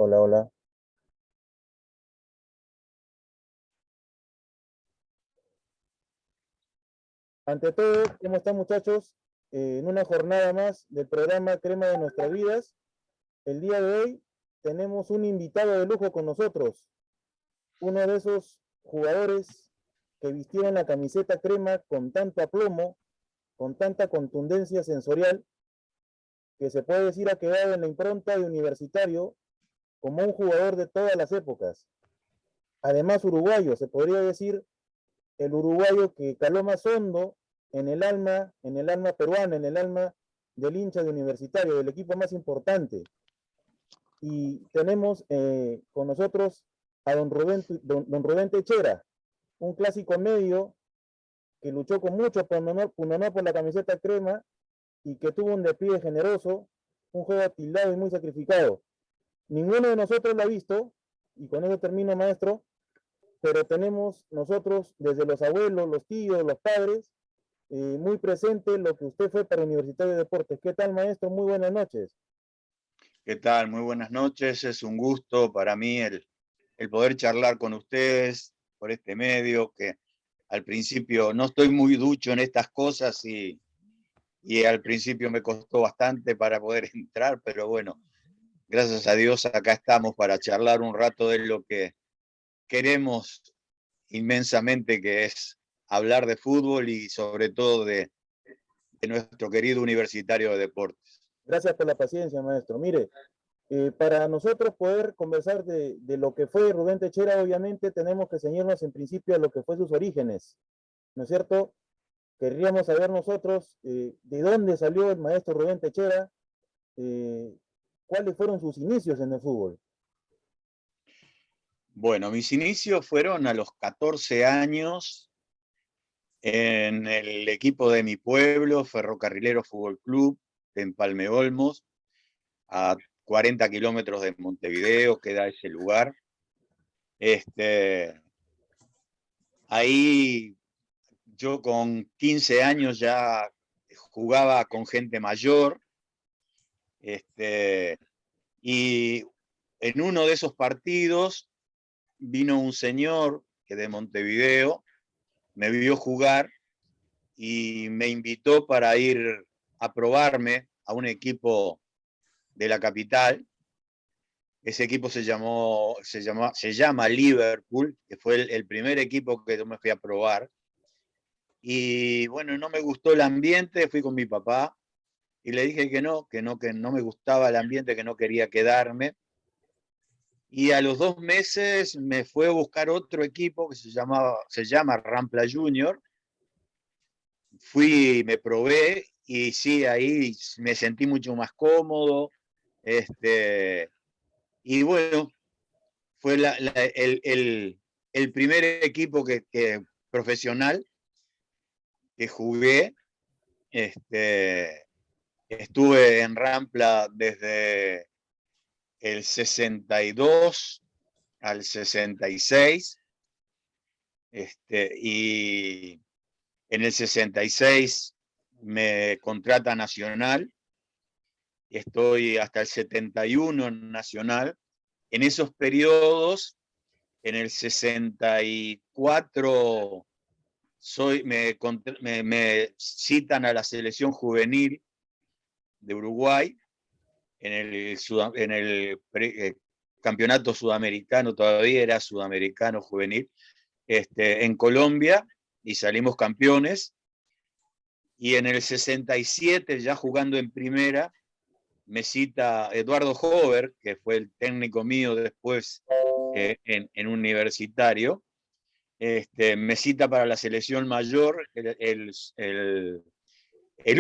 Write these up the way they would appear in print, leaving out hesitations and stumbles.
Hola, hola. Ante todo, ¿cómo están muchachos? En una jornada más del programa Crema de Nuestras Vidas, el día de hoy tenemos un invitado de lujo con nosotros, uno de esos jugadores que vistieron la camiseta crema con tanto aplomo, con tanta contundencia sensorial, que se puede decir ha quedado en la impronta de Universitario como un jugador de todas las épocas. Además, uruguayo, se podría decir el uruguayo que caló más hondo en el alma peruana, en el alma del hincha de Universitario, del equipo más importante. Y tenemos con nosotros a don Rubén Techera, un clásico medio que luchó con mucho punonó por la camiseta crema y que tuvo un despliegue generoso, un juego atildado y muy sacrificado. Ninguno de nosotros lo ha visto, y con eso termino, maestro, pero tenemos nosotros, desde los abuelos, los tíos, los padres, muy presente lo que usted fue para Universitario de Deportes. ¿Qué tal, maestro? Muy buenas noches. ¿Qué tal? Muy buenas noches. Es un gusto para mí el poder charlar con ustedes por este medio, que al principio no estoy muy ducho en estas cosas y al principio me costó bastante para poder entrar, pero bueno, gracias a Dios acá estamos para charlar un rato de lo que queremos inmensamente, que es hablar de fútbol y sobre todo de nuestro querido Universitario de Deportes. Gracias por la paciencia, maestro. Mire, para nosotros poder conversar de lo que fue Rubén Techera, obviamente tenemos que ceñirnos en principio a lo que fue sus orígenes, ¿no es cierto? Querríamos saber nosotros de dónde salió el maestro Rubén Techera, eh, cuáles fueron sus inicios en el fútbol. Bueno, mis inicios fueron a los 14 años en el equipo de mi pueblo, Ferrocarrilero Fútbol Club, en Palme Olmos, a 40 kilómetros de Montevideo, queda ese lugar. Ahí yo con 15 años ya jugaba con gente mayor, y en uno de esos partidos vino un señor que de Montevideo me vio jugar y me invitó para ir a probarme a un equipo de la capital. Ese equipo se llama Liverpool, que fue el primer equipo que yo me fui a probar. Y bueno, no me gustó el ambiente, fui con mi papá y le dije que no me gustaba el ambiente, que no quería quedarme. Y a los 2 meses me fue a buscar otro equipo que se llama Rampla Junior. Fui, me probé y sí, ahí me sentí mucho más cómodo. Y bueno, fue el primer equipo profesional que jugué. Estuve en Rampla desde el 62 al 66, y en el 66 me contrata Nacional, estoy hasta el 71 en Nacional. En esos periodos, en el 64, me citan a la selección juvenil de Uruguay en el campeonato sudamericano, todavía era sudamericano juvenil, en Colombia, y salimos campeones. Y en el 67, ya jugando en primera, me cita Eduardo Hover, que fue el técnico mío después en Universitario. Me cita para la selección mayor, el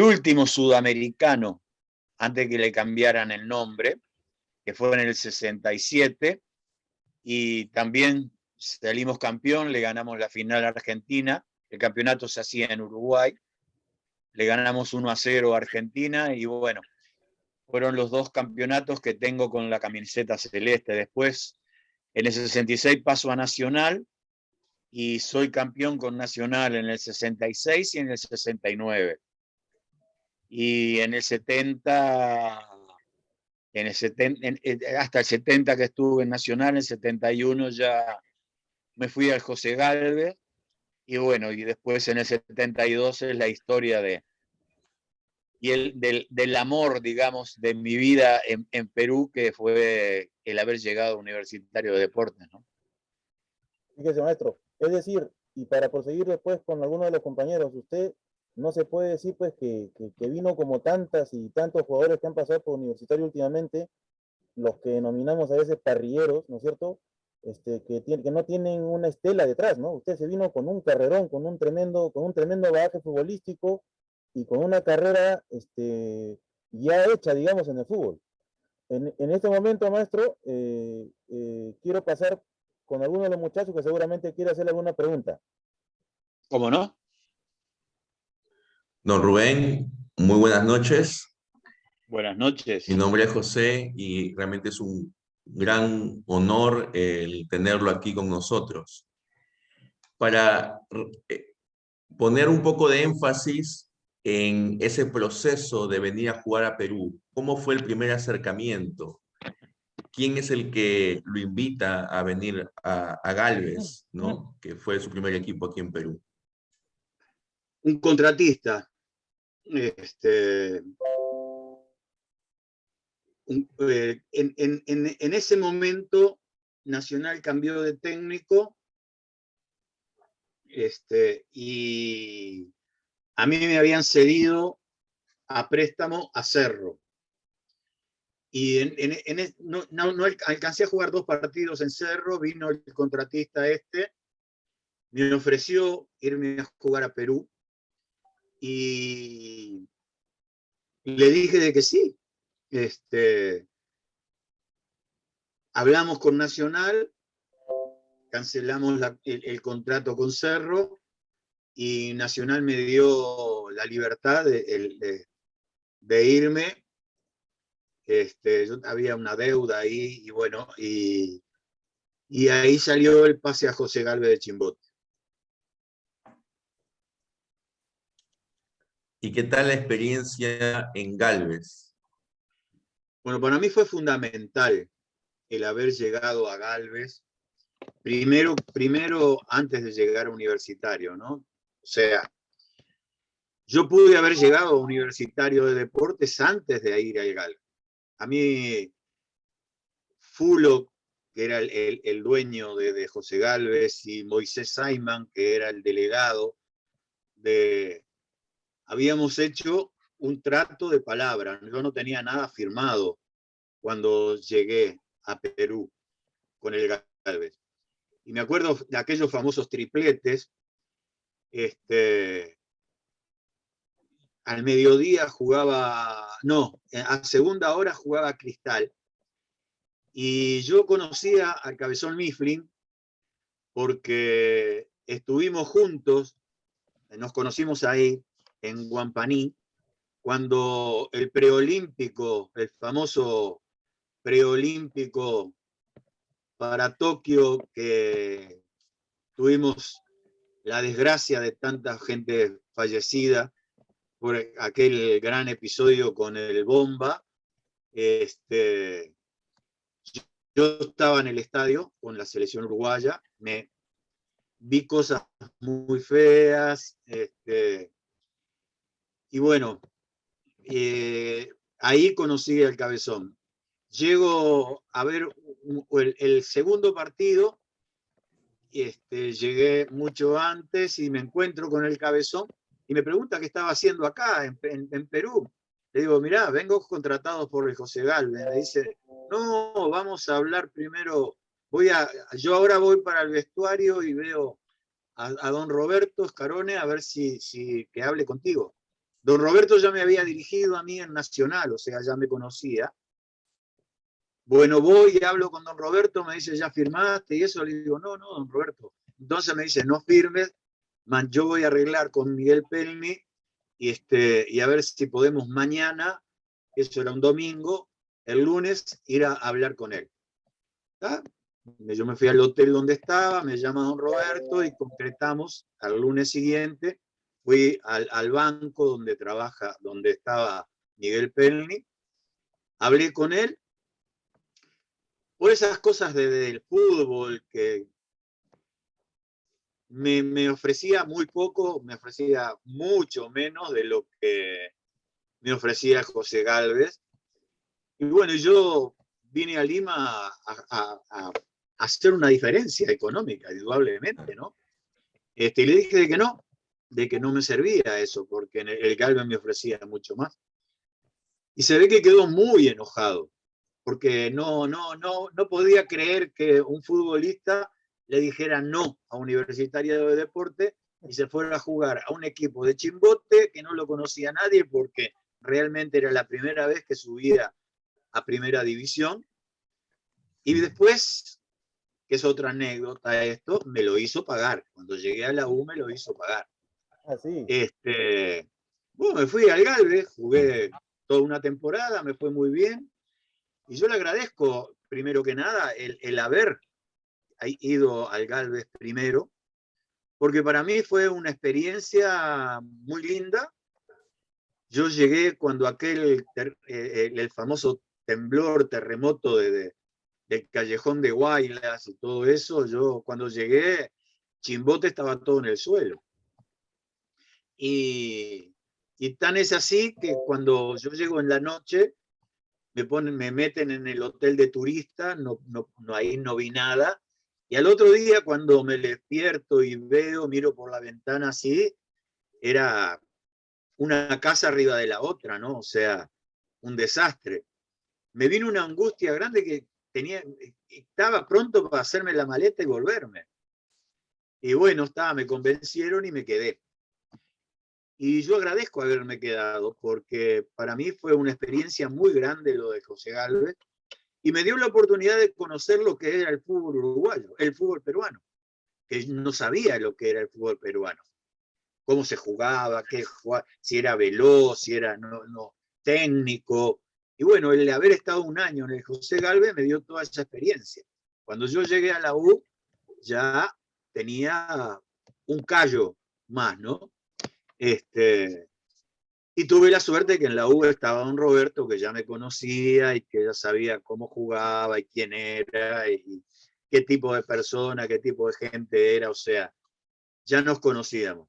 último sudamericano antes que le cambiaran el nombre, que fue en el 67, y también salimos campeón, le ganamos la final a Argentina. El campeonato se hacía en Uruguay, le ganamos 1-0 a Argentina, y bueno, fueron los dos campeonatos que tengo con la camiseta celeste. Después, en el 66 paso a Nacional, y soy campeón con Nacional en el 66 y en el 69. Y en el 70, hasta el 70 que estuve en Nacional, en el 71 ya me fui al José Galvez, y bueno, y después en el 72 es la historia del amor, digamos, de mi vida en Perú, que fue el haber llegado a Universitario de Deportes, ¿no? Fíjese, maestro. Es decir, y para proseguir después con algunos de los compañeros, usted no se puede decir pues que vino como tantas y tantos jugadores que han pasado por Universitario últimamente, los que denominamos a veces parrilleros, ¿no es cierto? Que no tienen una estela detrás, ¿no? Usted se vino con un carrerón, con un tremendo bagaje futbolístico y con una carrera ya hecha, digamos, en el fútbol. En este momento, maestro, quiero pasar con alguno de los muchachos que seguramente quiere hacerle alguna pregunta. ¿Cómo no? Don Rubén, muy buenas noches. Buenas noches. Mi nombre es José y realmente es un gran honor el tenerlo aquí con nosotros. Para poner un poco de énfasis en ese proceso de venir a jugar a Perú, ¿cómo fue el primer acercamiento? ¿Quién es el que lo invita a venir a Galvez, ¿no? Que fue su primer equipo aquí en Perú? Un contratista. En ese momento, Nacional cambió de técnico, y a mí me habían cedido a préstamo a Cerro. Y no alcancé a jugar 2 partidos en Cerro, vino el contratista me ofreció irme a jugar a Perú, y le dije de que sí. Hablamos con Nacional, cancelamos el contrato con Cerro, y Nacional me dio la libertad de irme. Yo había una deuda ahí, y bueno, y ahí salió el pase a José Galvez de Chimbote. ¿Y qué tal la experiencia en Galvez? Bueno, para mí fue fundamental el haber llegado a Galvez, primero antes de llegar a Universitario, ¿no? O sea, yo pude haber llegado a Universitario de Deportes antes de ir al Galvez. A mí, Fulo, que era el dueño de José Galvez, y Moisés Saiman, que era el delegado, habíamos hecho un trato de palabra. Yo no tenía nada firmado cuando llegué a Perú con el Galvez. Y me acuerdo de aquellos famosos tripletes. Al mediodía jugaba, no, a segunda hora jugaba Cristal. Y yo conocía al Cabezón Mifflin porque estuvimos juntos, nos conocimos ahí en Guampaní, cuando el preolímpico, el famoso preolímpico para Tokio, que tuvimos la desgracia de tanta gente fallecida por aquel gran episodio con el Bomba. Yo estaba en el estadio con la selección uruguaya, me vi cosas muy feas, y bueno, ahí conocí al Cabezón. Llego a ver el segundo partido, llegué mucho antes y me encuentro con el Cabezón y me pregunta qué estaba haciendo acá en Perú. Le digo, mirá, vengo contratado por el José Galvez. Me dice, no, vamos a hablar primero. Yo ahora voy para el vestuario y veo a don Roberto Scarone a ver si que hable contigo. Don Roberto ya me había dirigido a mí en Nacional, o sea, ya me conocía. Bueno, voy y hablo con don Roberto, me dice, ¿ya firmaste? Y eso le digo, no, don Roberto. Entonces me dice, no firmes, yo voy a arreglar con Miguel Pelmi y a ver si podemos mañana, eso era un domingo, el lunes, ir a hablar con él. ¿Está? Yo me fui al hotel donde estaba, me llama don Roberto y concretamos al lunes siguiente. Fui al banco donde estaba Miguel Pelmi, hablé con él por esas cosas del fútbol que me ofrecía muy poco, me ofrecía mucho menos de lo que me ofrecía José Gálvez. Y bueno, yo vine a Lima a hacer una diferencia económica, indudablemente, ¿no? Y le dije de que no me servía eso, porque el Gálvez me ofrecía mucho más. Y se ve que quedó muy enojado, porque no podía creer que un futbolista le dijera no a Universitario de Deporte y se fuera a jugar a un equipo de Chimbote que no lo conocía nadie, porque realmente era la primera vez que subía a primera división. Y después, que es otra anécdota esto, me lo hizo pagar. Cuando llegué a la U me lo hizo pagar. Así. Bueno, me fui al Gálvez, jugué toda una temporada, me fue muy bien. Y yo le agradezco, primero que nada, el haber ido al Gálvez primero, porque para mí fue una experiencia muy linda. Yo llegué cuando el famoso temblor, terremoto del Callejón de Guaylas y todo eso, yo cuando llegué, Chimbote estaba todo en el suelo. Y tan es así que cuando yo llego en la noche, me meten en el hotel de turista, ahí no vi nada. Y al otro día, cuando me despierto y miro por la ventana así, era una casa arriba de la otra, ¿no? O sea, un desastre. Me vino una angustia grande que estaba pronto para hacerme la maleta y volverme. Y bueno, me convencieron y me quedé. Y yo agradezco haberme quedado, porque para mí fue una experiencia muy grande lo de José Gálvez, y me dio la oportunidad de conocer lo que era el fútbol uruguayo, el fútbol peruano, que no sabía lo que era el fútbol peruano, cómo se jugaba, si era veloz, si era técnico. Y bueno, el haber estado un año en el José Gálvez me dio toda esa experiencia. Cuando yo llegué a la U, ya tenía un callo más, ¿no? Y tuve la suerte que en la U estaba don Roberto, que ya me conocía y que ya sabía cómo jugaba y quién era y qué tipo de persona, qué tipo de gente era, o sea, ya nos conocíamos.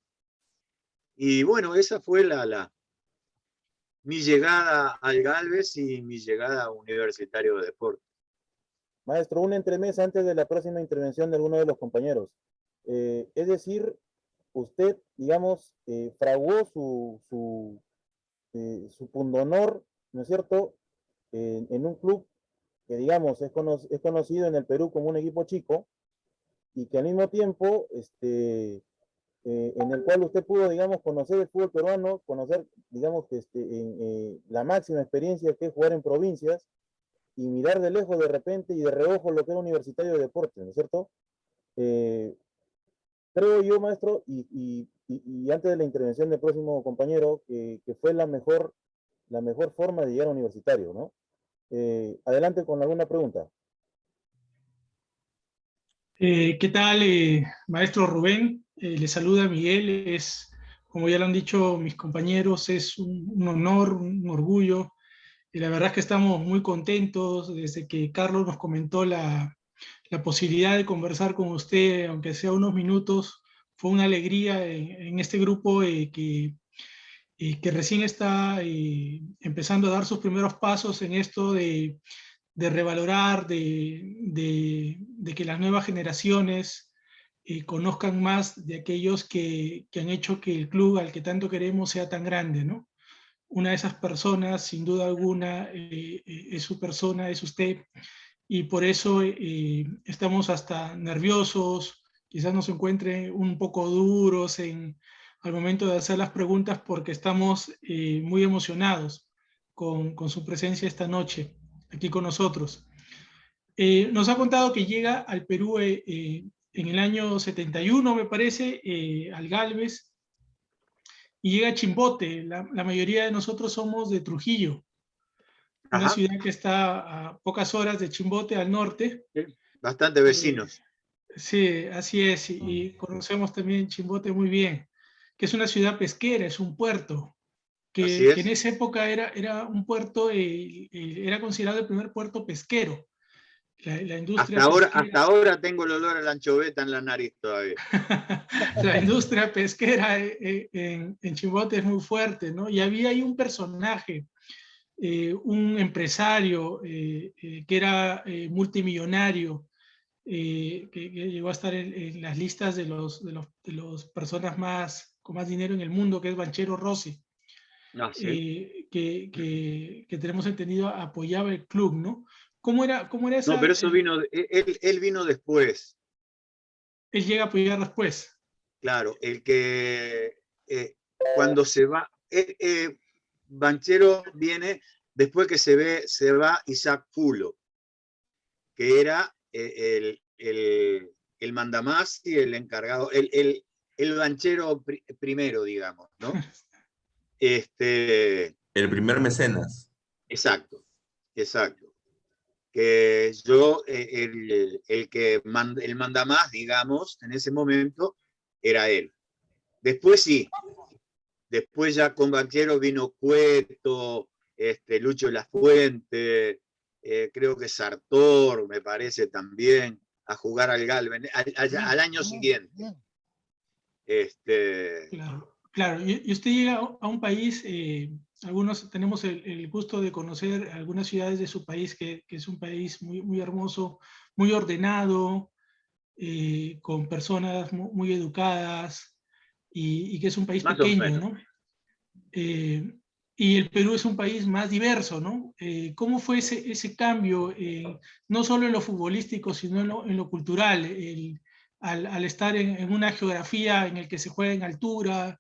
Y bueno, esa fue mi llegada al Gálvez y mi llegada a Universitario de Deportes. Maestro, un entremés antes de la próxima intervención de alguno de los compañeros. Es decir, usted, digamos, fraguó su pundonor, ¿no es cierto?, en un club que, digamos, es conocido en el Perú como un equipo chico y que al mismo tiempo, en el cual usted pudo, digamos, conocer el fútbol peruano, conocer, digamos, que la máxima experiencia que es jugar en provincias y mirar de lejos de repente y de reojo lo que era Universitario de Deportes, ¿no es cierto? Creo yo, maestro, y antes de la intervención del próximo compañero, que fue la mejor forma de llegar a Universitario, ¿no? Adelante con alguna pregunta. ¿Qué tal, maestro Rubén? Le saluda Miguel. Como ya lo han dicho mis compañeros, es un honor, un orgullo. Y la verdad es que estamos muy contentos desde que Carlos nos comentó la posibilidad de conversar con usted, aunque sea unos minutos. Fue una alegría en este grupo que recién está empezando a dar sus primeros pasos en esto de revalorar, de que las nuevas generaciones conozcan más de aquellos que han hecho que el club al que tanto queremos sea tan grande, ¿no? Una de esas personas, sin duda alguna, es su persona, es usted, y por eso estamos hasta nerviosos, quizás nos encuentren un poco duros al momento de hacer las preguntas, porque estamos muy emocionados con su presencia esta noche aquí con nosotros. Nos ha contado que llega al Perú en el año 71, me parece, al Gálvez, y llega a Chimbote. La mayoría de nosotros somos de Trujillo, una Ajá. ciudad que está a pocas horas de Chimbote, al norte. Sí, bastante vecinos. Sí, así es, y conocemos también Chimbote muy bien, que es una ciudad pesquera, es un puerto, Así que en es. esa época era un puerto, era considerado el primer puerto pesquero, la industria Hasta ahora tengo el olor a la anchoveta en la nariz todavía. la industria pesquera en Chimbote es muy fuerte, ¿no? Y había ahí un personaje, un empresario que era multimillonario, que llegó a estar en las listas de los personas con más dinero en el mundo, que es Banchero Rossi, No, sí. que tenemos entendido apoyaba el club, ¿no? ¿Cómo era No, esa? pero eso vino, él vino después. Él llega a apoyar después. Claro, el que cuando se va, Banchero viene después que se va Isaac Fulo, que era el mandamás y el encargado, el banchero primero, digamos, ¿no? El primer mecenas. Exacto, exacto. Que yo, el mandamás, digamos, en ese momento, era él. Después sí, después ya con Banchero vino Cueto, Lucho Lafuente, creo que Sartor, me parece también, a jugar al Galven, al año siguiente. Claro, claro. Y usted llega a un país, algunos tenemos el gusto de conocer algunas ciudades de su país, que es un país muy, muy hermoso, muy ordenado, con personas muy educadas, y que es un país Más o pequeño, menos. ¿no? Y el Perú es un país más diverso, ¿no? ¿Cómo fue ese cambio, no solo en lo futbolístico, sino en lo cultural, al estar en una geografía en el que se juega en altura,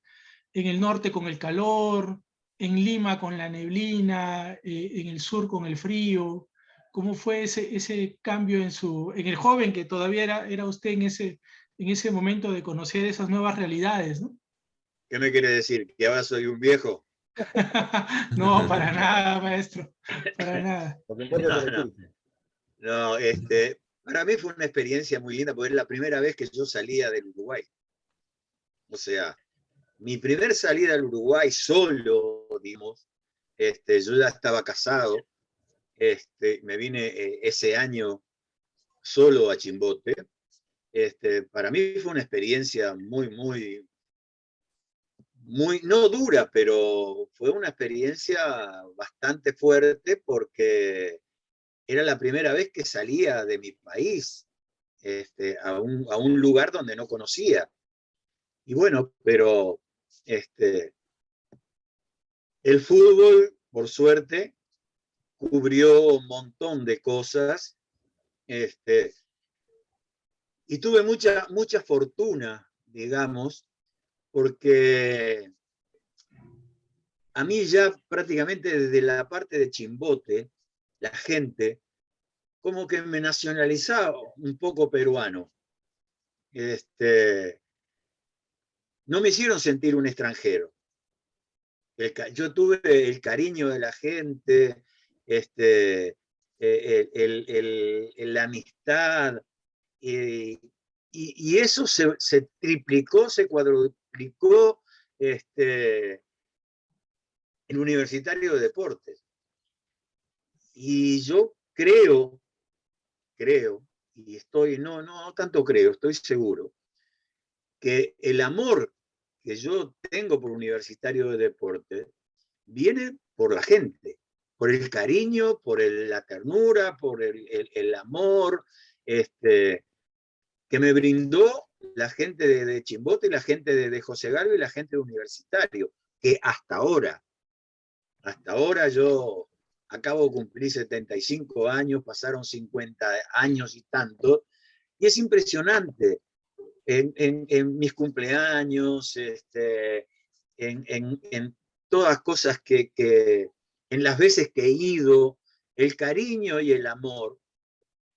en el norte con el calor, en Lima con la neblina, en el sur con el frío? ¿Cómo fue ese cambio en el joven que todavía era usted en ese momento de conocer esas nuevas realidades, ¿no? ¿Qué me quiere decir? ¿Que ahora soy un viejo? No, para nada, maestro, para nada. Lo que importa es No, el no, espíritu. no, para mí fue una experiencia muy linda, porque es la primera vez que yo salía del Uruguay. O sea, mi primer salida al Uruguay solo, digamos, yo ya estaba casado, me vine ese año solo a Chimbote. Para mí fue una experiencia muy, muy, muy, no dura, pero fue una experiencia bastante fuerte porque era la primera vez que salía de mi país a un lugar donde no conocía. Y bueno, pero el fútbol, por suerte, cubrió un montón de cosas, y tuve mucha fortuna, digamos, porque a mí ya prácticamente desde la parte de Chimbote, la gente como que me nacionalizaba un poco peruano. No me hicieron sentir un extranjero. Yo tuve el cariño de la gente, la amistad, y eso se triplicó, se cuadruplicó en Universitario de Deportes. Y yo creo, y no tanto creo, estoy seguro, que el amor que yo tengo por Universitario de Deportes viene por la gente, por el cariño, por la ternura, por el amor que me brindó la gente de Chimbote y la gente de José Galvez y la gente de Universitario, que hasta ahora yo acabo de cumplir 75 años, pasaron 50 años y tanto, y es impresionante. En mis cumpleaños, en todas cosas en las veces que he ido, el cariño y el amor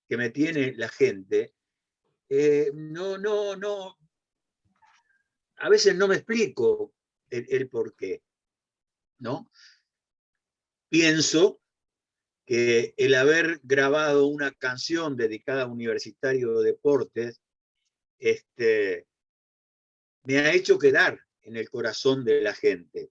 que me tiene la gente, no, a veces no me explico el por qué, ¿no? Pienso que el haber grabado una canción dedicada a Universitario de Deportes, me ha hecho quedar en el corazón de la gente.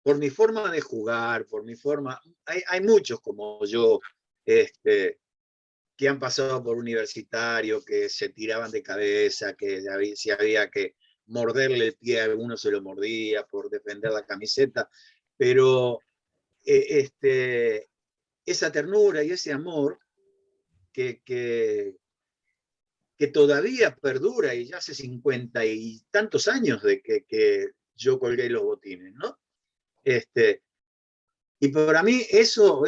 Por mi forma de jugar, por mi forma... Hay muchos como yo, que que han pasado por Universitario, que se tiraban de cabeza, que si había que morderle el pie a alguno se lo mordía por defender la camiseta, pero esa ternura y ese amor que todavía perdura, y ya hace 50 y tantos años de que yo colgué los botines, ¿no? Y para mí eso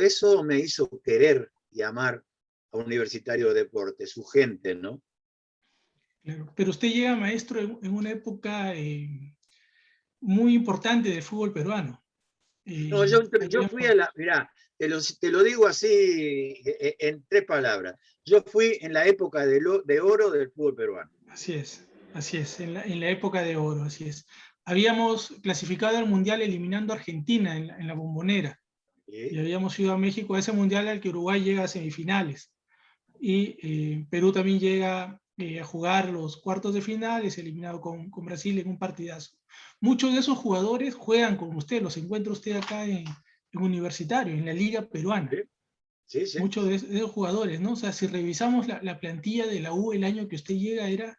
me hizo querer y amar a Universitario de Deportes, su gente, ¿no? Claro. Pero usted llega, maestro, en una época muy importante del fútbol peruano. No, yo fui a la, mirá, te lo digo así en 3 palabras. Yo fui en la época de oro del fútbol peruano. Así es, en la época de oro, así es. Habíamos clasificado al Mundial eliminando a Argentina en la Bombonera, ¿Sí? y habíamos ido a México a ese Mundial al que Uruguay llega a semifinales. Y Perú también llega a jugar los cuartos de final, es eliminado con Brasil en un partidazo. Muchos de esos jugadores juegan con usted, los encuentra usted acá en Universitario, en la Liga Peruana. Sí, sí. Muchos de esos jugadores, ¿no? O sea, si revisamos la plantilla de la U el año que usted llega, era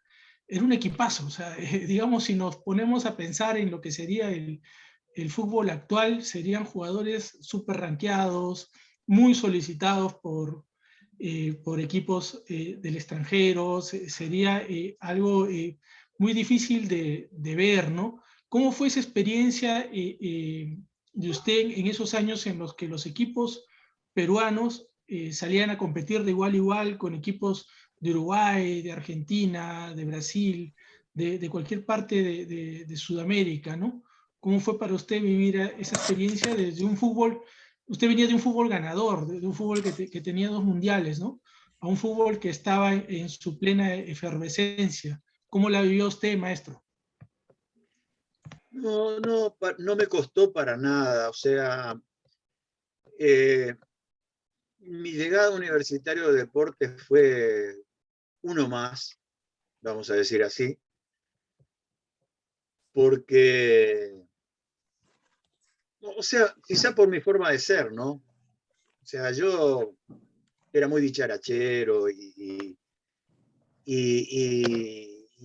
un equipazo. O sea, digamos, si nos ponemos a pensar en lo que sería el fútbol actual, serían jugadores súper rankeados, muy solicitados por equipos del extranjero. Sería algo muy difícil de ver, ¿no? ¿Cómo fue esa experiencia de usted en esos años en los que los equipos peruanos salían a competir de igual a igual con equipos de Uruguay, de Argentina, de Brasil, de cualquier parte de Sudamérica, ¿no? ¿Cómo fue para usted vivir esa experiencia desde un fútbol? Usted venía de un fútbol ganador, de un fútbol que tenía 2 mundiales, ¿no? A un fútbol que estaba en su plena efervescencia. ¿Cómo la vivió usted, maestro? No me costó para nada. O sea, mi llegada a Universitario de Deportes fue uno más, vamos a decir así, porque, o sea, quizá por mi forma de ser, ¿no? O sea, yo era muy dicharachero y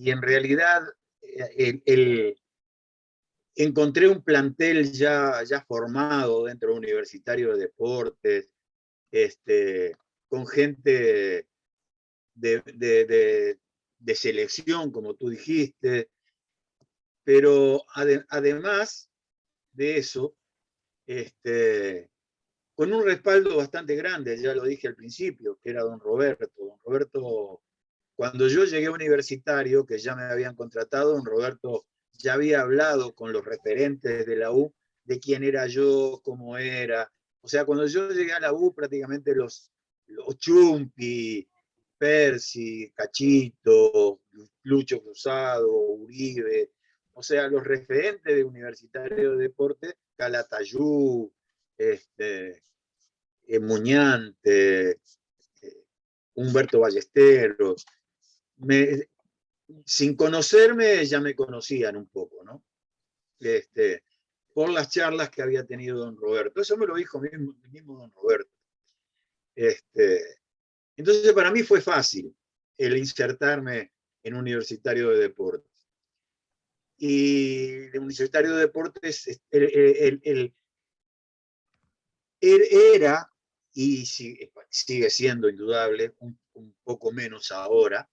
en realidad encontré un plantel ya formado dentro de Universitario de Deportes, con gente de selección, como tú dijiste, pero además de eso, con un respaldo bastante grande, ya lo dije al principio, que era don Roberto. Don Roberto, cuando yo llegué a Universitario, que ya me habían contratado, don Roberto ya había hablado con los referentes de la U, de quién era yo, cómo era. O sea, cuando yo llegué a la U, prácticamente los Chumpi, Percy, Cachito, Lucho Cruzado, Uribe, o sea, los referentes de Universitario de Deportes, Calatayú, Muñante, Humberto Ballesteros, sin conocerme ya me conocían un poco, ¿no? Por las charlas que había tenido don Roberto. Eso me lo dijo mismo don Roberto. Entonces para mí fue fácil el insertarme en Universitario de Deportes. Y el Universitario de Deportes era, y sigue siendo indudable, un poco menos ahora,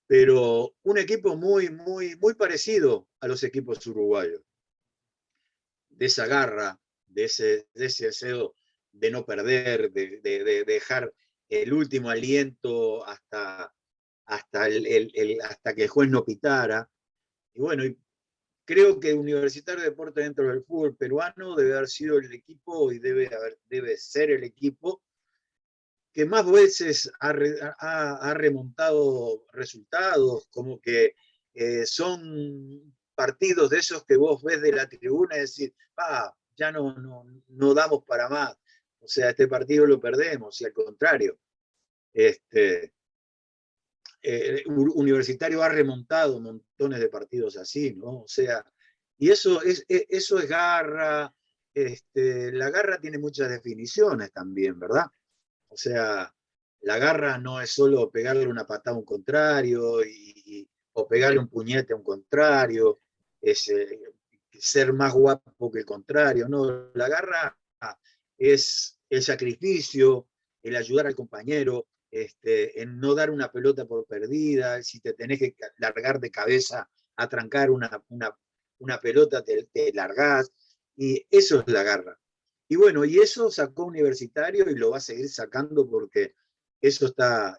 pero un equipo muy parecido a los equipos uruguayos. De esa garra, de ese deseo de no perder, de dejar el último aliento hasta que el juez no pitara. Y bueno, creo que Universitario de Deportes dentro del fútbol peruano debe haber sido el equipo y debe ser el equipo que más veces ha remontado resultados, como que son partidos de esos que vos ves de la tribuna y decís, ya no damos para más. O sea, este partido lo perdemos, y al contrario. Universitario ha remontado montones de partidos así, ¿no? O sea, y eso es garra. La garra tiene muchas definiciones también, ¿verdad? O sea, la garra no es solo pegarle una patada a un contrario o pegarle un puñete a un contrario, es ser más guapo que el contrario, no, la garra es el sacrificio, el ayudar al compañero, en no dar una pelota por perdida, si te tenés que largar de cabeza a trancar una pelota, te largás, y eso es la garra. Y bueno, y eso sacó Universitario y lo va a seguir sacando porque eso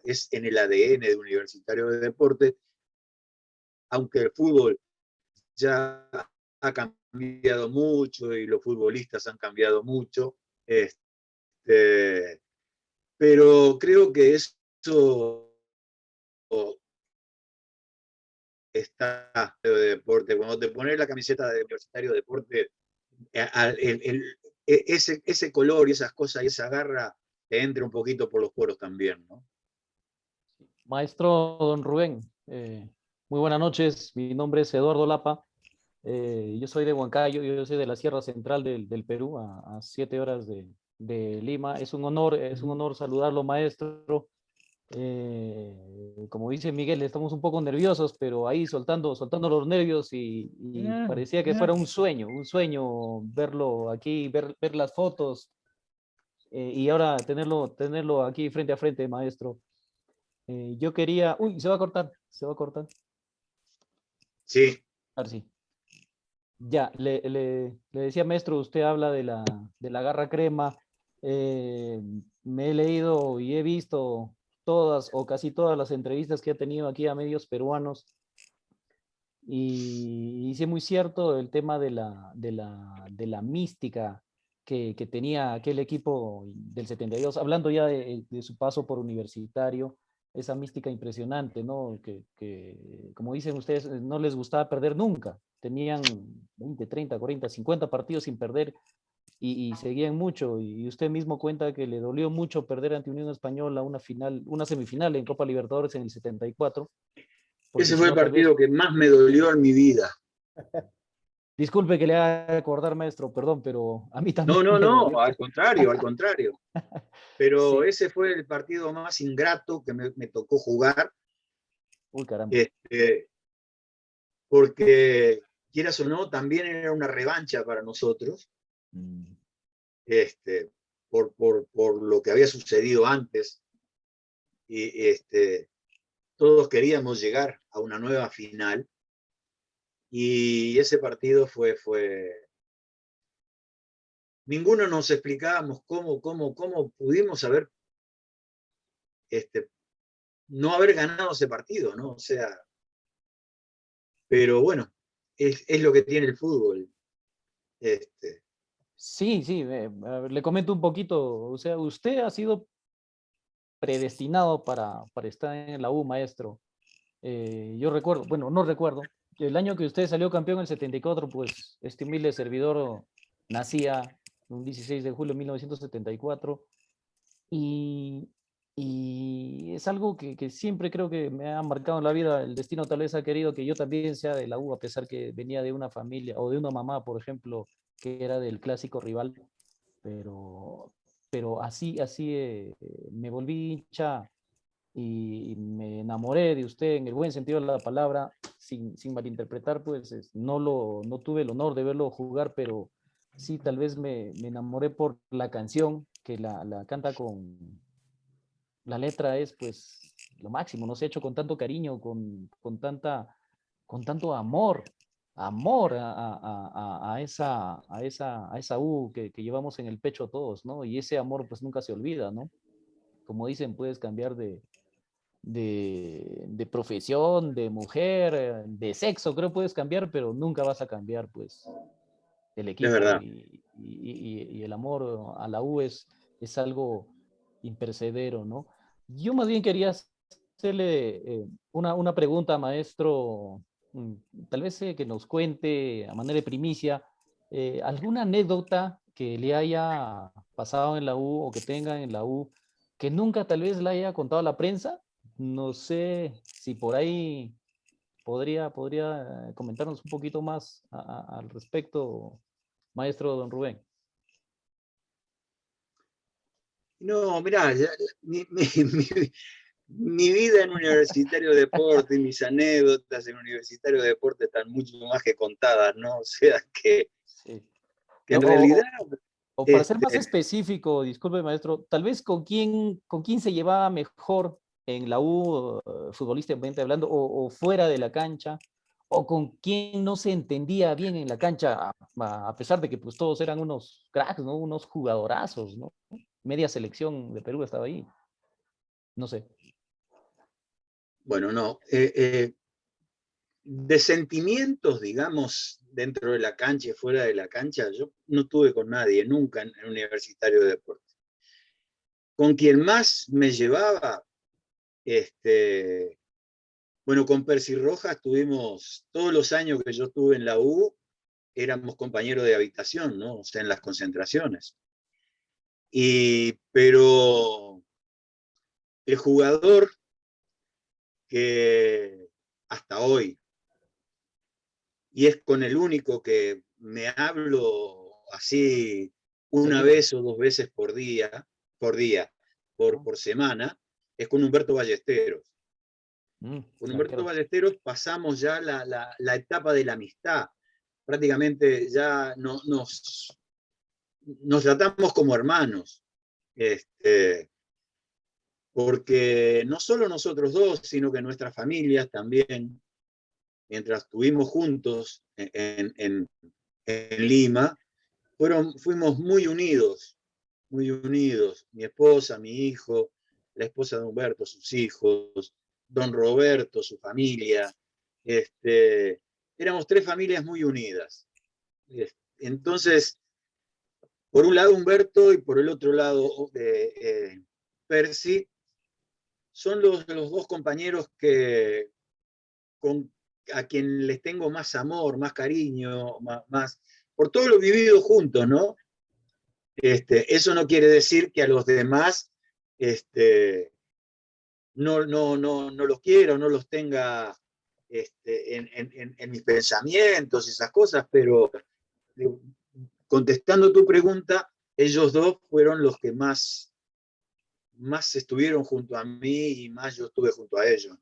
es en el ADN de Universitario de Deporte, aunque el fútbol ya ha cambiado mucho y los futbolistas han cambiado mucho, pero creo que eso está de deporte. Cuando te pones la camiseta de Universitario de Deporte, ese color y esas cosas y esa garra te entra un poquito por los poros también, ¿no? Maestro don Rubén, muy buenas noches. Mi nombre es Eduardo Lapa. Yo soy de Huancayo, yo soy de la Sierra Central del Perú, a 7 horas de Lima. Es un honor saludarlo, maestro. Como dice Miguel, estamos un poco nerviosos, pero ahí soltando los nervios y parecía que fuera un sueño verlo aquí, ver las fotos y ahora tenerlo aquí frente a frente, maestro. Yo quería... Uy, se va a cortar. Sí. Ahora sí. Ya, le decía, maestro, usted habla de la garra crema. Me he leído y he visto todas o casi todas las entrevistas que ha tenido aquí a medios peruanos y sí, muy cierto el tema de la mística que tenía aquel equipo del 72, hablando ya de su paso por Universitario, esa mística impresionante, ¿no? Que, como dicen ustedes, no les gustaba perder nunca, tenían 20, 30, 40, 50 partidos sin perder y seguían mucho, y usted mismo cuenta que le dolió mucho perder ante Unión Española una semifinal en Copa Libertadores en el 74, porque Ese si fue el no, tal vez... partido que más me dolió en mi vida. Disculpe que le haga acordar, maestro, perdón, pero a mí también No, me dolió. al contrario, al contrario. Pero Sí. ese fue el partido más ingrato que me tocó jugar, Uy, caramba. porque quieras o no, también era una revancha para nosotros, por lo que había sucedido antes. Y todos queríamos llegar a una nueva final. Y ese partido fue ninguno nos explicábamos cómo pudimos haber, no haber ganado ese partido, ¿no? O sea, pero bueno, es lo que tiene el fútbol. Sí, a ver, le comento un poquito. O sea, usted ha sido predestinado para estar en la U, maestro. Yo recuerdo, bueno, no recuerdo, que el año que usted salió campeón, el 74, pues este humilde servidor nacía un 16 de julio de 1974. Y, y es algo que siempre creo que me ha marcado en la vida. El destino tal vez ha querido que yo también sea de la U, a pesar que venía de una familia o de una mamá, por ejemplo, que era del clásico rival. Pero, pero así me volví hincha y me enamoré de usted en el buen sentido de la palabra, sin malinterpretar, pues no tuve el honor de verlo jugar, pero sí, tal vez me enamoré por la canción que la canta la letra es pues lo máximo, no se ha hecho con tanto cariño, con tanto amor a esa U que llevamos en el pecho todos, ¿no? Y ese amor pues nunca se olvida, ¿no? Como dicen, puedes cambiar de profesión, de mujer, de sexo, creo puedes cambiar, pero nunca vas a cambiar pues el Es equipo verdad. y el amor a la U es algo impercedero, ¿no? Yo más bien quería hacerle una pregunta, maestro, mm, tal vez que nos cuente a manera de primicia alguna anécdota que le haya pasado en la U o que tenga en la U que nunca tal vez la haya contado a la prensa. No sé si por ahí podría comentarnos un poquito más al respecto, maestro don Rubén. No, mirá, mi vida en Universitario de Deporte y mis anécdotas en Universitario de Deporte están mucho más que contadas, ¿no? O sea, Sí. que en O, realidad, o para ser más este, específico, disculpe maestro, tal vez con quién se llevaba mejor en la U, futbolísticamente hablando, o fuera de la cancha, o con quién no se entendía bien en la cancha, a pesar de que pues todos eran unos cracks, ¿no? Unos jugadorazos, ¿no? Media selección de Perú estaba ahí. No sé. bueno, no, de sentimientos, digamos, dentro de la cancha y fuera de la cancha, yo no tuve con nadie, nunca en Universitario de Deporte. Con quien más me llevaba, bueno, con Percy Rojas tuvimos, todos los años que yo estuve en la U, éramos compañeros de habitación, ¿no? O sea, en las concentraciones. Pero el jugador que hasta hoy, y es con el único que me hablo así una Seguido. vez o dos veces por semana, es con Humberto Ballesteros. Con El Humberto arquero. Ballesteros pasamos ya la etapa de la amistad. Prácticamente ya nos tratamos como hermanos. Porque no solo nosotros dos, sino que nuestras familias también, mientras estuvimos juntos en Lima, fuimos muy unidos, muy unidos. Mi esposa, mi hijo, la esposa de Humberto, sus hijos, don Roberto, su familia. Éramos tres familias muy unidas. Entonces, por un lado Humberto y por el otro lado Percy, son los dos compañeros a quien les tengo más amor, más cariño, más por todo lo vivido juntos, ¿no? Eso no quiere decir que a los demás no los quiera o no los tenga en mis pensamientos y esas cosas, pero contestando tu pregunta, ellos dos fueron los que más estuvieron junto a mí y más yo estuve junto a ellos.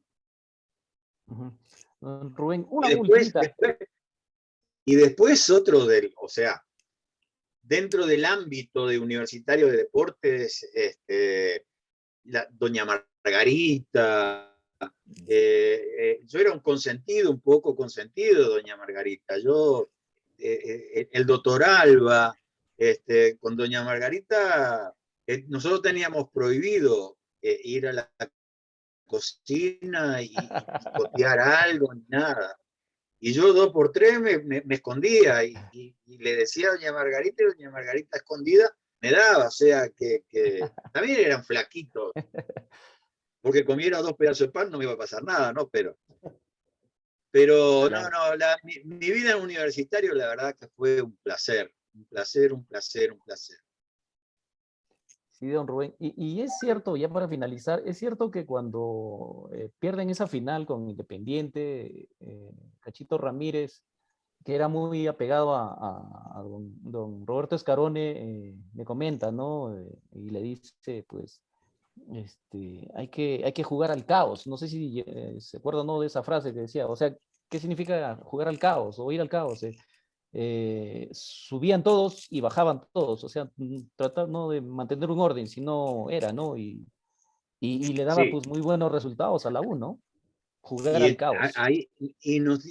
Rubén, una Y después, ultimita. otro o sea, dentro del ámbito de Universitario de Deportes, doña Margarita, yo era un poco consentido, doña Margarita. El doctor Alba, con doña Margarita, nosotros teníamos prohibido ir a la cocina y picotear algo, ni nada. Y yo 2 por 3 me escondía y le decía a doña Margarita, y doña Margarita escondida me daba, o sea que también eran flaquitos, porque comiera 2 pedazos de pan no me iba a pasar nada, ¿no? Pero Claro. mi vida en universitario la verdad que fue un placer, un placer, un placer, un placer. Sí, don Rubén. Y es cierto, ya para finalizar, es cierto que cuando pierden esa final con Independiente, Cachito Ramírez, que era muy apegado a don Roberto Escarone, me comenta, ¿no? Y le dice, pues, hay que jugar al caos. No sé si se acuerda o no de esa frase que decía. O sea, ¿qué significa jugar al caos o ir al caos? Subían todos y bajaban todos. O sea, tratar no de mantener un orden, sino era, ¿no? Y le daba Sí, pues muy buenos resultados a la U, ¿no? Jugar al y caos. ahí nos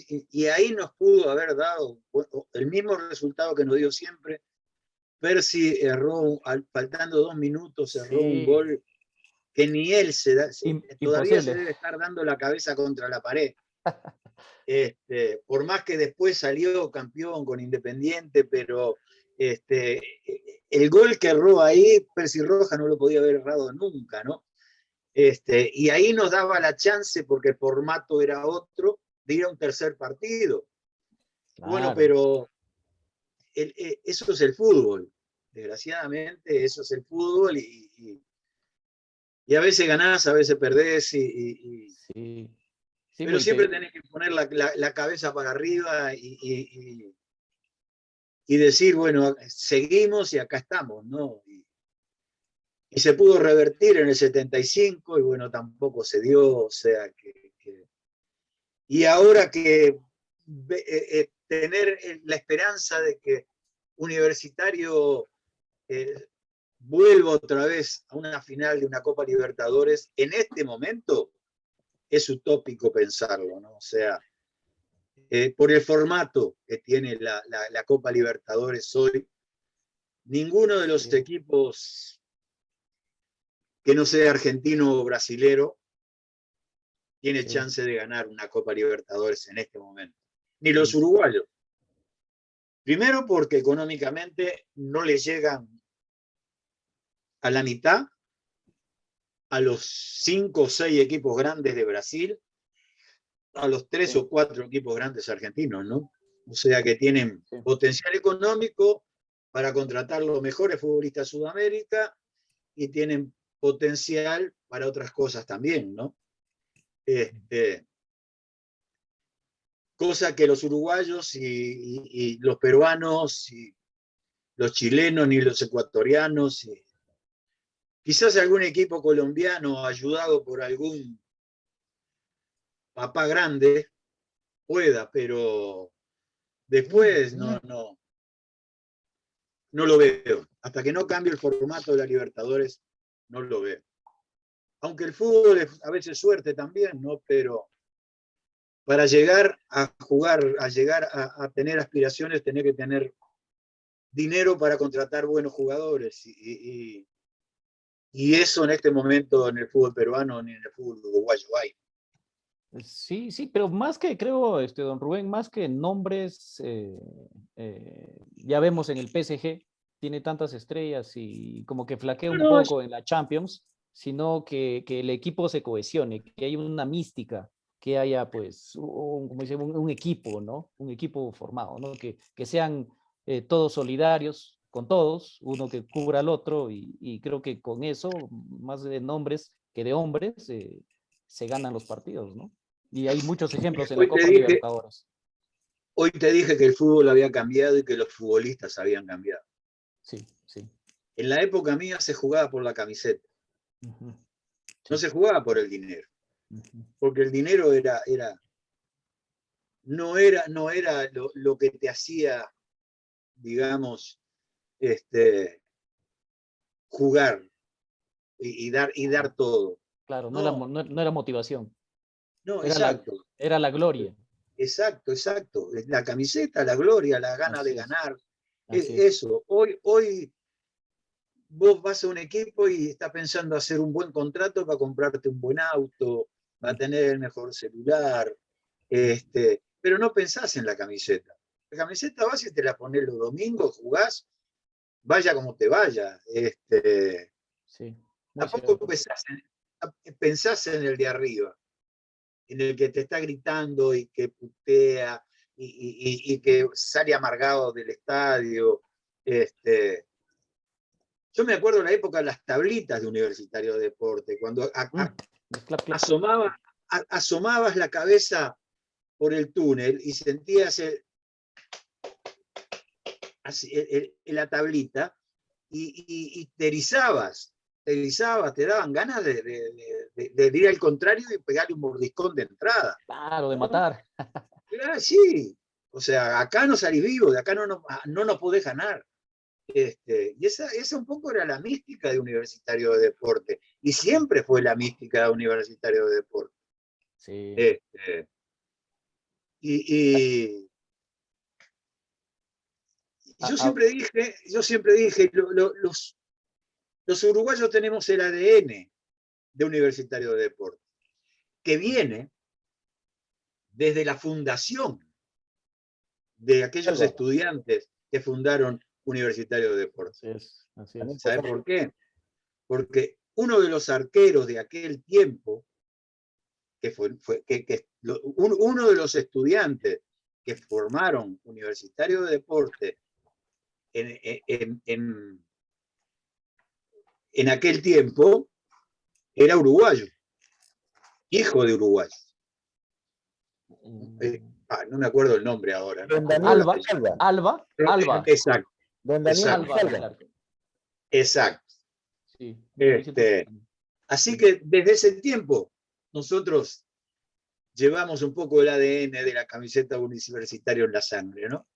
pudo haber dado el mismo resultado que nos dio siempre. Percy erró, faltando 2 minutos, erró un Sí, gol que ni él todavía se imposible. debe estar dando la cabeza contra la pared. Por más que después salió campeón con Independiente, pero el gol que erró ahí, Percy Rojas no lo podía haber errado nunca, ¿no? Y ahí nos daba la chance, porque el formato era otro, de ir a un tercer partido. Bueno, Claro. pero eso es el fútbol. Desgraciadamente, eso es el fútbol y a veces ganás, a veces perdés, Sí. Sí, pero pues, siempre tenés que poner la cabeza para arriba y decir, bueno, seguimos y acá estamos, ¿no? y se pudo revertir en el 75 y bueno, tampoco se dio, o sea y ahora que tener la esperanza de que Universitario vuelva otra vez a una final de una Copa Libertadores, en este momento es utópico pensarlo, ¿no? O sea, por el formato que tiene la Copa Libertadores hoy, ninguno de los equipos que no sea argentino o brasilero tiene chance de ganar una Copa Libertadores en este momento. Ni los uruguayos. Primero porque económicamente no le llegan a la mitad a los 5 o 6 equipos grandes de Brasil, a los 3 o 4 equipos grandes argentinos, ¿no? O sea que tienen potencial económico para contratar los mejores futbolistas de Sudamérica y tienen potencial para otras cosas también, ¿no? Cosa que los uruguayos y los peruanos y los chilenos ni los ecuatorianos, quizás algún equipo colombiano ayudado por algún papá grande pueda, pero después no lo veo. Hasta que no cambie el formato de la Libertadores, no lo veo. Aunque el fútbol es a veces suerte también, ¿no? Pero para llegar a jugar, a llegar a tener aspiraciones, tener que tener dinero para contratar buenos jugadores. Y eso en este momento en el fútbol peruano ni en el fútbol uruguayo hay. Sí, pero más que, creo, don Rubén, más que nombres, ya vemos en el PSG, tiene tantas estrellas y como que flaquea un poco en la Champions, sino que el equipo se cohesione, que haya una mística, que haya pues como dice, un equipo, ¿no? Un equipo formado, ¿no? Que sean todos solidarios con todos, uno que cubra al otro y creo que con eso, más de nombres que de hombres, se ganan los partidos, ¿no? Y hay muchos ejemplos en la Copa Libertadores. Hoy te dije que el fútbol había cambiado y que los futbolistas habían cambiado. Sí. En la época mía se jugaba por la camiseta. Uh-huh. No se jugaba por el dinero. Uh-huh. Porque el dinero no era lo que te hacía, digamos, jugar y dar todo. Claro, no era motivación. No, era exacto. Era la gloria. Exacto. La camiseta, la gloria, la gana de ganar. Eso. Hoy vos vas a un equipo y estás pensando hacer un buen contrato para comprarte un buen auto, para tener el mejor celular, pero no pensás en la camiseta. La camiseta vas y te la pones los domingos, jugás, vaya como te vaya. Tampoco pensás en el de arriba, en el que te está gritando y que putea y que sale amargado del estadio. Yo me acuerdo de la época de las tablitas de Universitario de Deporte, cuando asomabas la cabeza por el túnel y sentías la tablita y te erizabas, te daban ganas de ir al contrario y pegarle un mordiscón de entrada. Claro, de matar. Sí, o sea, acá no salís vivo, de acá no nos podés ganar. Y esa un poco era la mística de Universitario de Deporte, y siempre fue la mística de Universitario de Deporte. Sí. Yo siempre dije, los uruguayos tenemos el ADN de Universitario de Deporte, que viene desde la fundación de aquellos estudiantes que fundaron Universitario de Deporte. Así es. ¿Sabes por qué? Porque uno de los arqueros de aquel tiempo, uno de los estudiantes que formaron Universitario de Deporte en aquel tiempo, era uruguayo, hijo de uruguayo. No me acuerdo el nombre ahora. Alba. Exacto. Don Daniel Alba. Exacto. Sí, Así que desde ese tiempo nosotros llevamos un poco el ADN de la camiseta universitaria en la sangre, ¿no?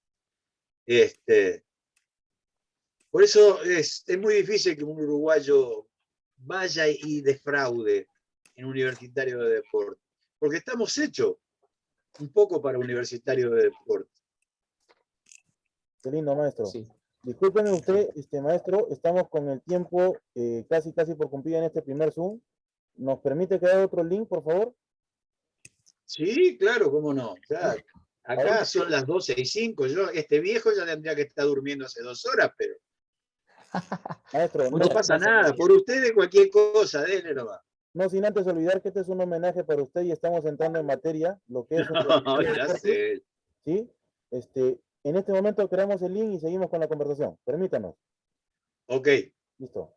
Por eso es muy difícil que un uruguayo vaya y defraude en Universitario de Deporte, porque estamos hechos un poco para Universitario de Deporte. Qué lindo, maestro. Sí. Discúlpeme usted, maestro, estamos con el tiempo casi por cumplir en este primer Zoom. ¿Nos permite crear otro link, por favor? Sí, claro, cómo no. Ya, acá son las 12:05. Este viejo ya tendría que estar durmiendo hace 2 horas, pero Maestro, no pasa nada. Por ustedes cualquier cosa, déle nomás. no sin antes olvidar que este es un homenaje para usted y estamos entrando en materia, lo que es No, ya sé. ¿sí? En este momento creamos el link y seguimos con la conversación. Permítanos. Ok. Listo.